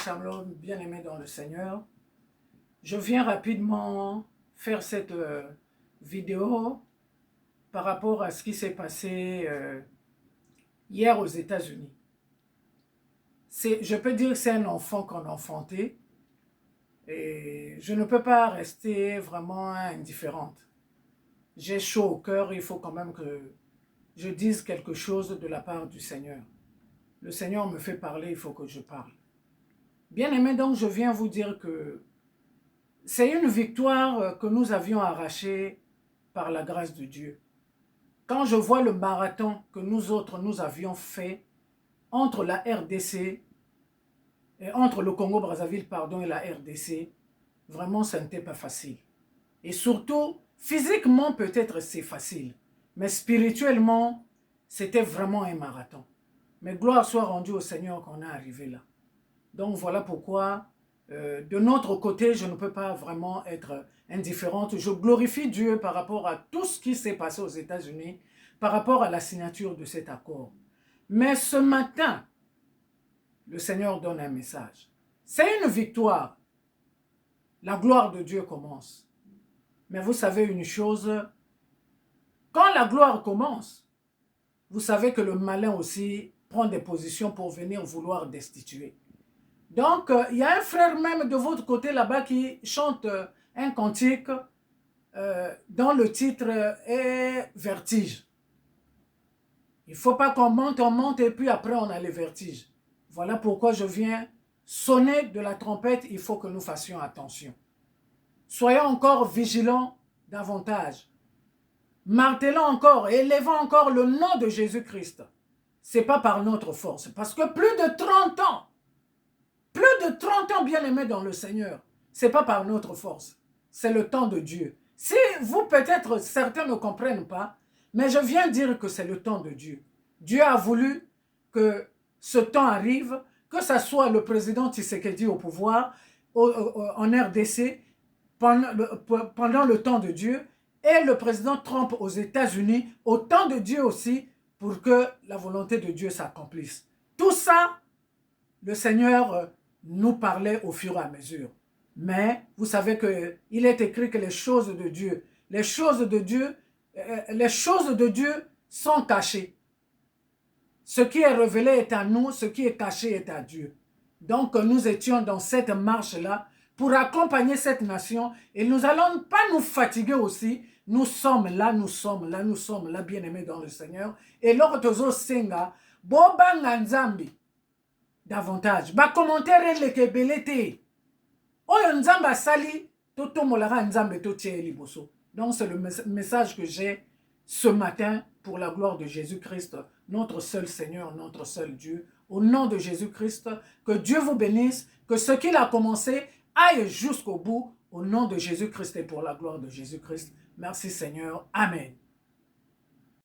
Shalom, bien-aimés dans le Seigneur. Je viens rapidement faire cette vidéo par rapport à ce qui s'est passé hier aux États-Unis. Je peux dire que c'est un enfant qu'on a enfanté et je ne peux pas rester vraiment indifférente. J'ai chaud au cœur, il faut quand même que je dise quelque chose de la part du Seigneur. Le Seigneur me fait parler, il faut que je parle. Bien-aimés, donc je viens vous dire que c'est une victoire que nous avions arrachée par la grâce de Dieu. Quand je vois le marathon que nous autres, nous avions fait entre la RDC, et entre le Congo-Brazzaville, pardon, et la RDC, vraiment, ça n'était pas facile. Et surtout, physiquement, peut-être c'est facile, mais spirituellement, c'était vraiment un marathon. Mais gloire soit rendue au Seigneur qu'on est arrivé là. Donc voilà pourquoi, de notre côté, je ne peux pas vraiment être indifférente. Je glorifie Dieu par rapport à tout ce qui s'est passé aux États-Unis, par rapport à la signature de cet accord. Mais ce matin, le Seigneur donne un message. C'est une victoire. La gloire de Dieu commence. Mais vous savez une chose, quand la gloire commence, vous savez que le malin aussi prend des positions pour venir vouloir destituer. Donc, il y a un frère même de votre côté là-bas qui chante un cantique dont le titre est Vertige. Il ne faut pas qu'on monte, on monte et puis après on a les vertiges. Voilà pourquoi je viens sonner de la trompette, il faut que nous fassions attention. Soyons encore vigilants davantage. Martelons encore, élevons encore le nom de Jésus-Christ. Ce n'est pas par notre force, parce que plus de 30 ans bien-aimés dans le Seigneur, ce n'est pas par notre force, c'est le temps de Dieu. Si vous, peut-être, certains ne comprennent pas, mais je viens dire que c'est le temps de Dieu. Dieu a voulu que ce temps arrive, que ce soit le président Tshisekedi au pouvoir, en RDC, pendant le temps de Dieu, et le président Trump aux États-Unis, au temps de Dieu aussi, pour que la volonté de Dieu s'accomplisse. Tout ça, le Seigneur nous parlait au fur et à mesure. Mais vous savez qu'il est écrit que les choses de Dieu sont cachées. Ce qui est révélé est à nous, ce qui est caché est à Dieu. Donc nous étions dans cette marche-là pour accompagner cette nation et nous n'allons pas nous fatiguer aussi. Nous sommes là, bien-aimés dans le Seigneur. Et l'orthozo senga, bobanga nzambi. Davantage. Ba commentaire le kebelete. Oyo nzamba sali, toto molara nzambe to tie liboso. Donc c'est le message que j'ai ce matin pour la gloire de Jésus-Christ, notre seul Seigneur, notre seul Dieu. Au nom de Jésus-Christ, que Dieu vous bénisse, que ce qu'il a commencé aille jusqu'au bout. Au nom de Jésus-Christ et pour la gloire de Jésus-Christ. Merci Seigneur. Amen.